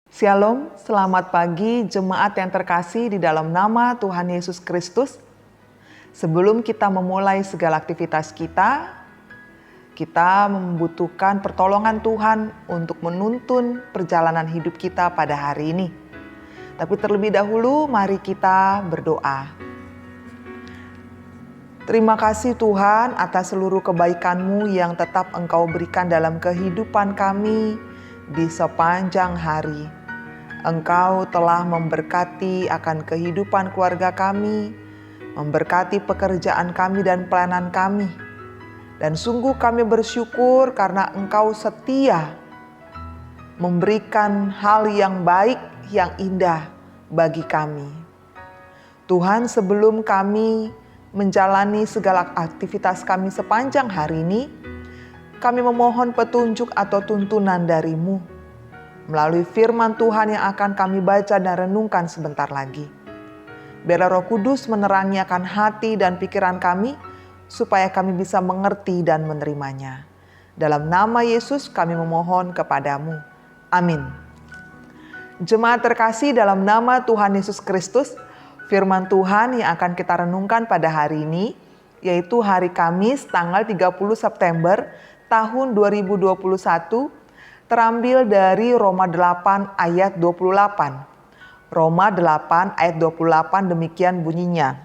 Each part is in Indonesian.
Shalom, selamat pagi jemaat yang terkasih di dalam nama Tuhan Yesus Kristus. Sebelum kita memulai segala aktivitas kita membutuhkan pertolongan Tuhan untuk menuntun perjalanan hidup kita pada hari ini. Tapi terlebih dahulu mari kita berdoa. Terima kasih Tuhan atas seluruh kebaikan-Mu yang tetap Engkau berikan dalam kehidupan kami di sepanjang hari. Engkau telah memberkati akan kehidupan keluarga kami, memberkati pekerjaan kami dan pelayanan kami. Dan sungguh kami bersyukur karena Engkau setia memberikan hal yang baik, yang indah bagi kami. Tuhan, sebelum kami menjalani segala aktivitas kami sepanjang hari ini, kami memohon petunjuk atau tuntunan dari-Mu melalui firman Tuhan yang akan kami baca dan renungkan sebentar lagi. Biarlah Roh Kudus menerangi akan hati dan pikiran kami, supaya kami bisa mengerti dan menerimanya. Dalam nama Yesus kami memohon kepadamu. Amin. Jemaat terkasih dalam nama Tuhan Yesus Kristus, firman Tuhan yang akan kita renungkan pada hari ini, yaitu hari Kamis tanggal 30 September tahun 2021, terambil dari Roma 8 ayat 28. Roma 8 ayat 28 demikian bunyinya.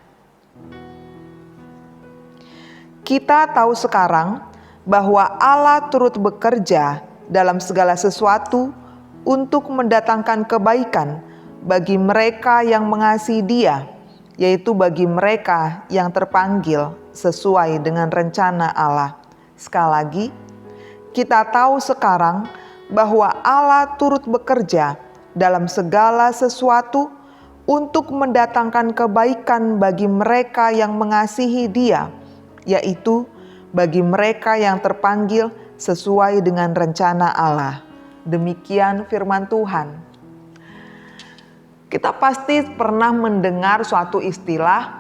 Kita tahu sekarang bahwa Allah turut bekerja dalam segala sesuatu untuk mendatangkan kebaikan bagi mereka yang mengasihi Dia, yaitu bagi mereka yang terpanggil sesuai dengan rencana Allah. Sekali lagi, kita tahu sekarang bahwa Allah turut bekerja dalam segala sesuatu untuk mendatangkan kebaikan bagi mereka yang mengasihi Dia, yaitu bagi mereka yang terpanggil sesuai dengan rencana Allah. Demikian firman Tuhan. Kita pasti pernah mendengar suatu istilah,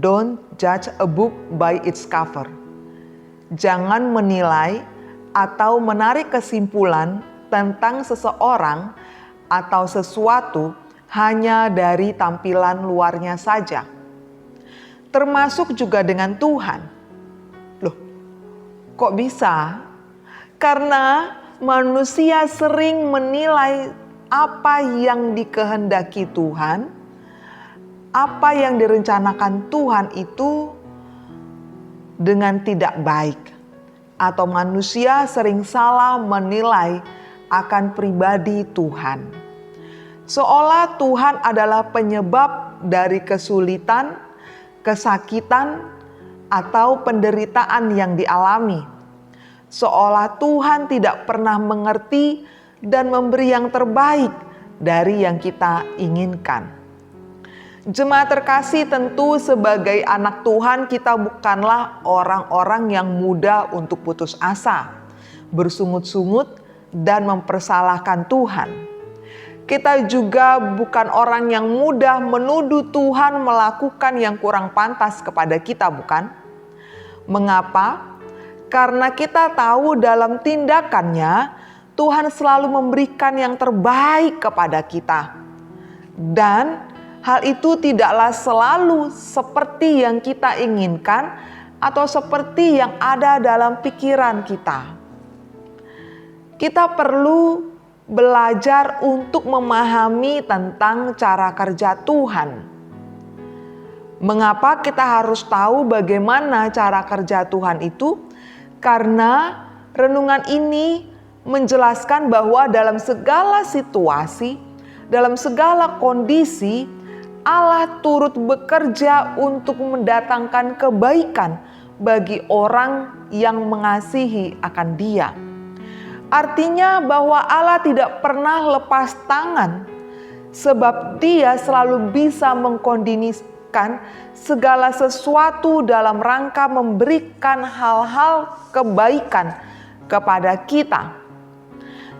don't judge a book by its cover. Jangan menilai atau menarik kesimpulan tentang seseorang atau sesuatu hanya dari tampilan luarnya saja. Termasuk juga dengan Tuhan. Loh, kok bisa? Karena manusia sering menilai apa yang dikehendaki Tuhan, apa yang direncanakan Tuhan itu dengan tidak baik. Atau manusia sering salah menilai akan pribadi Tuhan. Seolah Tuhan adalah penyebab dari kesulitan, kesakitan, atau penderitaan yang dialami. Seolah Tuhan tidak pernah mengerti dan memberi yang terbaik dari yang kita inginkan. Jemaat terkasih, tentu sebagai anak Tuhan kita bukanlah orang-orang yang mudah untuk putus asa, bersungut-sungut, dan mempersalahkan Tuhan. Kita juga bukan orang yang mudah menuduh Tuhan melakukan yang kurang pantas kepada kita, bukan? Mengapa? Karena kita tahu dalam tindakannya Tuhan selalu memberikan yang terbaik kepada kita. Dan hal itu tidaklah selalu seperti yang kita inginkan atau seperti yang ada dalam pikiran kita. Kita perlu belajar untuk memahami tentang cara kerja Tuhan. Mengapa kita harus tahu bagaimana cara kerja Tuhan itu? Karena renungan ini menjelaskan bahwa dalam segala situasi, dalam segala kondisi, Allah turut bekerja untuk mendatangkan kebaikan bagi orang yang mengasihi akan Dia. Artinya bahwa Allah tidak pernah lepas tangan, sebab Dia selalu bisa mengkondisikan segala sesuatu dalam rangka memberikan hal-hal kebaikan kepada kita.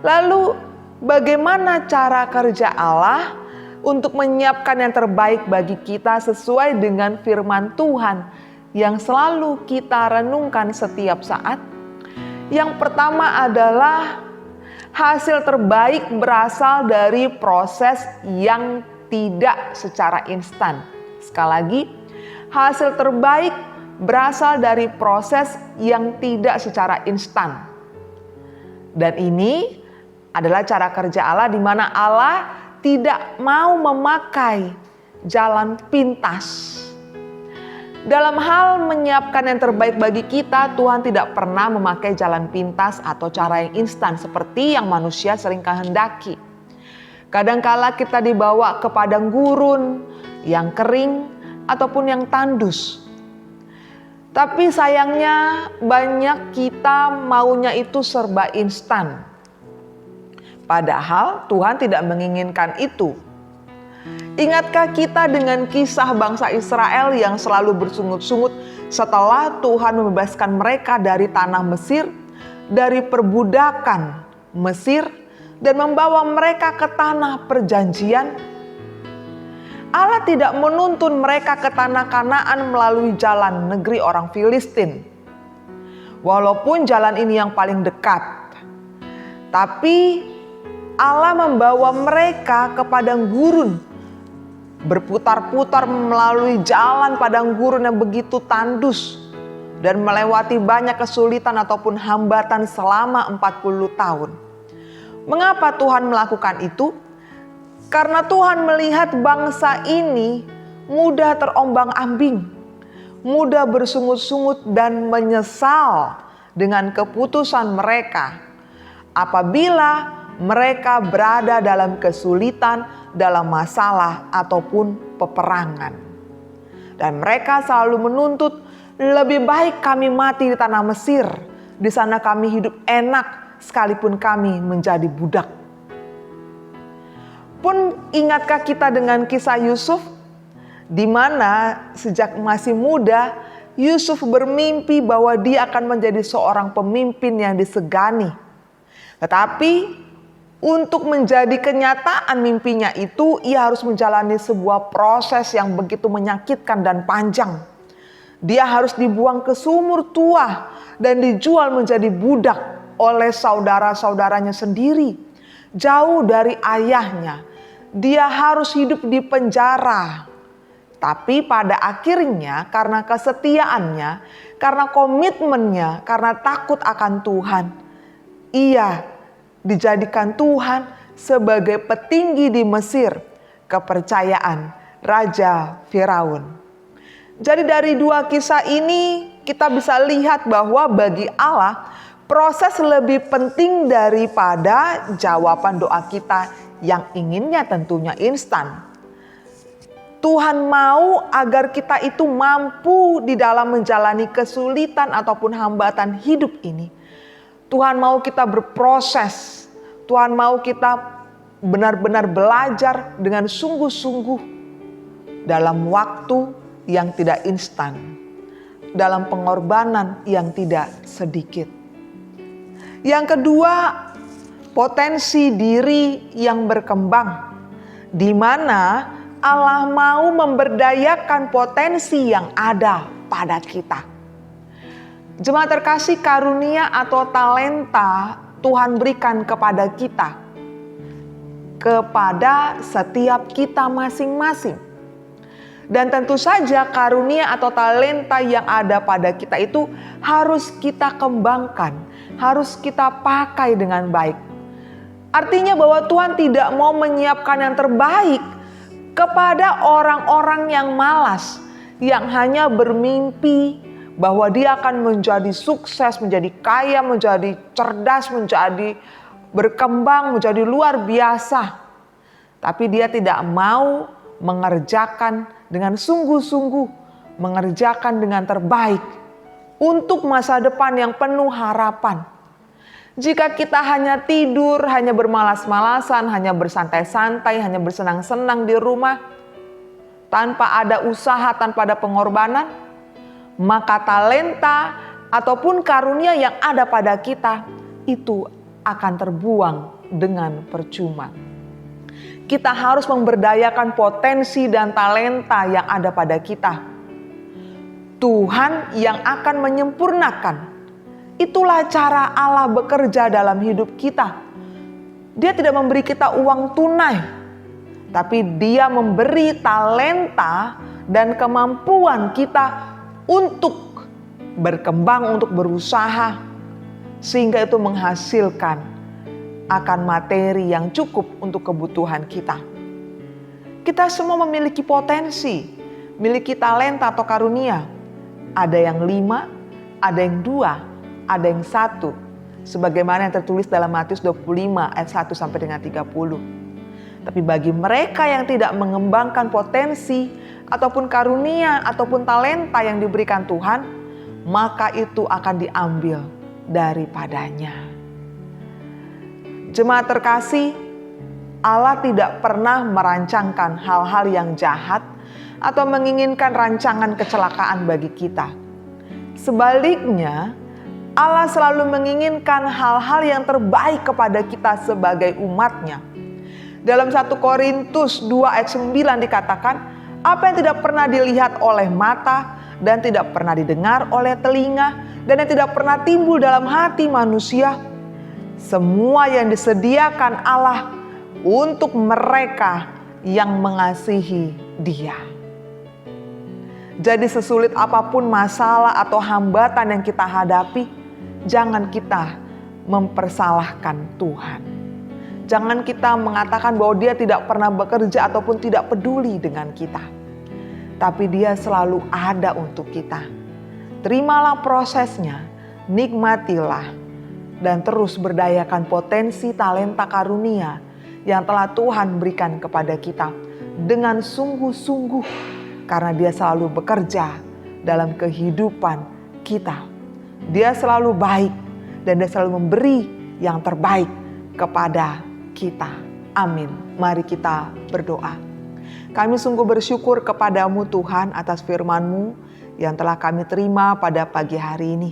Lalu bagaimana cara kerja Allah untuk menyiapkan yang terbaik bagi kita sesuai dengan firman Tuhan yang selalu kita renungkan setiap saat? Yang pertama adalah Hasil terbaik berasal dari proses yang tidak secara instan. Sekali lagi, hasil terbaik berasal dari proses yang tidak secara instan. Dan ini adalah cara kerja Allah di mana Allah tidak mau memakai jalan pintas. Dalam hal menyiapkan yang terbaik bagi kita, Tuhan tidak pernah memakai jalan pintas atau cara yang instan seperti yang manusia sering kehendaki. Kadangkala kita dibawa ke padang gurun yang kering ataupun yang tandus. Tapi sayangnya banyak kita maunya itu serba instan. Padahal Tuhan tidak menginginkan itu. Ingatkah kita dengan kisah bangsa Israel yang selalu bersungut-sungut setelah Tuhan membebaskan mereka dari tanah Mesir, dari perbudakan Mesir, dan membawa mereka ke tanah perjanjian? Allah tidak menuntun mereka ke tanah Kanaan melalui jalan negeri orang Filistin. Walaupun jalan ini yang paling dekat, tapi Allah membawa mereka ke padang gurun, berputar-putar melalui jalan padang gurun yang begitu tandus dan melewati banyak kesulitan ataupun hambatan selama 40 tahun. Mengapa Tuhan melakukan itu? Karena Tuhan melihat bangsa ini mudah terombang-ambing, mudah bersungut-sungut dan menyesal dengan keputusan mereka apabila mereka berada dalam kesulitan, dalam masalah ataupun peperangan. Dan mereka selalu menuntut, lebih baik kami mati di tanah Mesir, di sana kami hidup enak sekalipun kami menjadi budak. Pun ingatkah kita dengan kisah Yusuf, di mana sejak masih muda Yusuf bermimpi bahwa dia akan menjadi seorang pemimpin yang disegani. Tetapi untuk menjadi kenyataan mimpinya itu, ia harus menjalani sebuah proses yang begitu menyakitkan dan panjang. Dia harus dibuang ke sumur tua dan dijual menjadi budak oleh saudara-saudaranya sendiri. Jauh dari ayahnya, dia harus hidup di penjara. Tapi pada akhirnya karena kesetiaannya, karena komitmennya, karena takut akan Tuhan, ia dijadikan Tuhan sebagai petinggi di Mesir, kepercayaan Raja Firaun. Jadi dari dua kisah ini kita bisa lihat bahwa bagi Allah proses lebih penting daripada jawaban doa kita yang inginnya tentunya instan. Tuhan mau agar kita itu mampu di dalam menjalani kesulitan ataupun hambatan hidup ini. Tuhan mau kita berproses. Tuhan mau kita benar-benar belajar dengan sungguh-sungguh dalam waktu yang tidak instan, dalam pengorbanan yang tidak sedikit. Yang kedua, potensi diri yang berkembang, di mana Allah mau memberdayakan potensi yang ada pada kita. Jemaat terkasih, karunia atau talenta Tuhan berikan kepada kita, kepada setiap kita masing-masing. Dan tentu saja karunia atau talenta yang ada pada kita itu harus kita kembangkan, harus kita pakai dengan baik. Artinya bahwa Tuhan tidak mau menyiapkan yang terbaik kepada orang-orang yang malas, yang hanya bermimpi bahwa dia akan menjadi sukses, menjadi kaya, menjadi cerdas, menjadi berkembang, menjadi luar biasa. Tapi dia tidak mau mengerjakan dengan sungguh-sungguh, mengerjakan dengan terbaik untuk masa depan yang penuh harapan. Jika kita hanya tidur, hanya bermalas-malasan, hanya bersantai-santai, hanya bersenang-senang di rumah, tanpa ada usaha, tanpa ada pengorbanan, maka talenta ataupun karunia yang ada pada kita itu akan terbuang dengan percuma. Kita harus memberdayakan potensi dan talenta yang ada pada kita. Tuhan yang akan menyempurnakan. Itulah cara Allah bekerja dalam hidup kita. Dia tidak memberi kita uang tunai, tapi Dia memberi talenta dan kemampuan kita untuk berkembang, untuk berusaha, sehingga itu menghasilkan akan materi yang cukup untuk kebutuhan kita. Kita semua memiliki potensi, memiliki talenta atau karunia. Ada yang 5, ada yang 2, ada yang 1. Sebagaimana yang tertulis dalam Matius 25 ayat 1 sampai dengan 30. Tapi bagi mereka yang tidak mengembangkan potensi ataupun karunia ataupun talenta yang diberikan Tuhan, maka itu akan diambil daripadanya. Jemaat terkasih, Allah tidak pernah merancangkan hal-hal yang jahat atau menginginkan rancangan kecelakaan bagi kita. Sebaliknya, Allah selalu menginginkan hal-hal yang terbaik kepada kita sebagai umatnya. Dalam 1 Korintus 2 ayat 9 dikatakan, apa yang tidak pernah dilihat oleh mata dan tidak pernah didengar oleh telinga dan yang tidak pernah timbul dalam hati manusia, semua yang disediakan Allah untuk mereka yang mengasihi Dia. Jadi sesulit apapun masalah atau hambatan yang kita hadapi, jangan kita mempersalahkan Tuhan. Jangan kita mengatakan bahwa Dia tidak pernah bekerja ataupun tidak peduli dengan kita. Tapi Dia selalu ada untuk kita. Terimalah prosesnya, nikmatilah, dan terus berdayakan potensi talenta karunia yang telah Tuhan berikan kepada kita dengan sungguh-sungguh, karena Dia selalu bekerja dalam kehidupan kita. Dia selalu baik dan Dia selalu memberi yang terbaik kepada kita. Amin. Mari kita berdoa. Kami sungguh bersyukur kepadamu Tuhan atas firman-Mu yang telah kami terima pada pagi hari ini.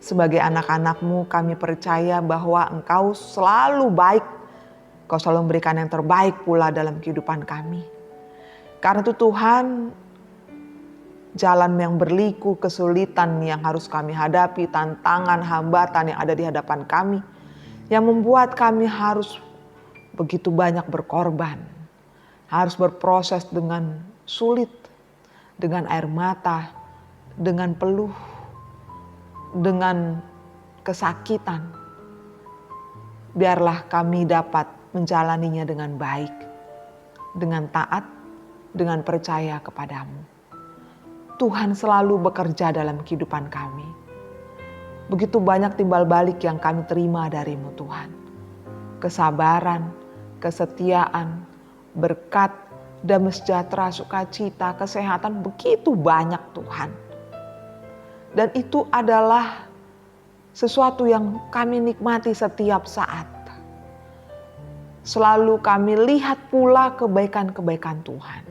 Sebagai anak-anak-Mu kami percaya bahwa Engkau selalu baik. Engkau selalu memberikan yang terbaik pula dalam kehidupan kami. Karena itu Tuhan, jalan yang berliku, kesulitan yang harus kami hadapi, tantangan, hambatan yang ada di hadapan kami, yang membuat kami harus begitu banyak berkorban, harus berproses dengan sulit, dengan air mata, dengan peluh, dengan kesakitan. Biarlah kami dapat menjalaninya dengan baik, dengan taat, dengan percaya kepadamu. Tuhan selalu bekerja dalam kehidupan kami. Begitu banyak timbal balik yang kami terima dari-Mu Tuhan. Kesabaran, kesetiaan, berkat, damai sejahtera, sukacita, kesehatan begitu banyak Tuhan. Dan itu adalah sesuatu yang kami nikmati setiap saat. Selalu kami lihat pula kebaikan-kebaikan Tuhan.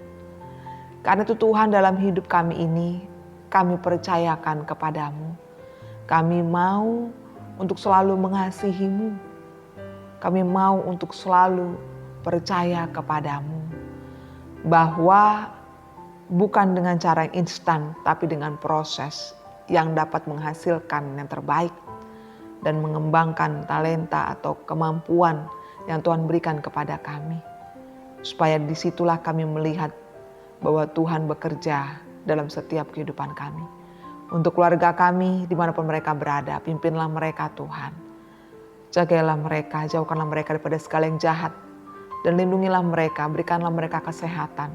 Karena itu Tuhan, dalam hidup kami ini, kami percayakan kepadamu. Kami mau untuk selalu mengasihi-Mu. Kami mau untuk selalu percaya kepadamu. Bahwa bukan dengan cara yang instan, tapi dengan proses yang dapat menghasilkan yang terbaik. Dan mengembangkan talenta atau kemampuan yang Tuhan berikan kepada kami. Supaya disitulah kami melihat bahwa Tuhan bekerja dalam setiap kehidupan kami. Untuk keluarga kami, dimanapun mereka berada, pimpinlah mereka Tuhan. Jagailah mereka, jauhkanlah mereka daripada segala yang jahat. Dan lindungilah mereka, berikanlah mereka kesehatan,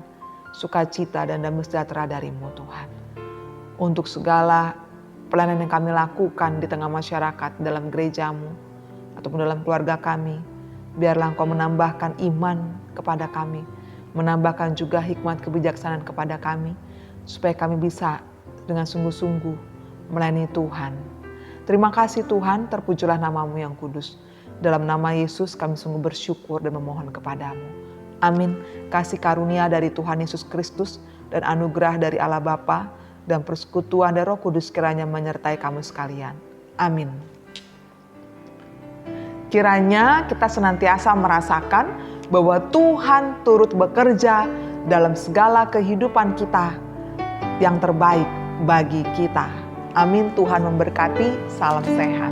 sukacita dan damai sejahtera dari-Mu Tuhan. Untuk segala pelayanan yang kami lakukan di tengah masyarakat, dalam gereja-Mu, ataupun dalam keluarga kami, biarlah Engkau menambahkan iman kepada kami, menambahkan juga hikmat kebijaksanaan kepada kami, supaya kami bisa dengan sungguh-sungguh melayani Tuhan. Terima kasih Tuhan, terpujilah nama-Mu yang kudus. Dalam nama Yesus kami sungguh bersyukur dan memohon kepadamu. Amin. Kasih karunia dari Tuhan Yesus Kristus dan anugerah dari Allah Bapa dan persekutuan dari Roh Kudus kiranya menyertai kamu sekalian. Amin. Kiranya kita senantiasa merasakan bahwa Tuhan turut bekerja dalam segala kehidupan kita yang terbaik bagi kita. Amin. Tuhan memberkati. Salam sehat.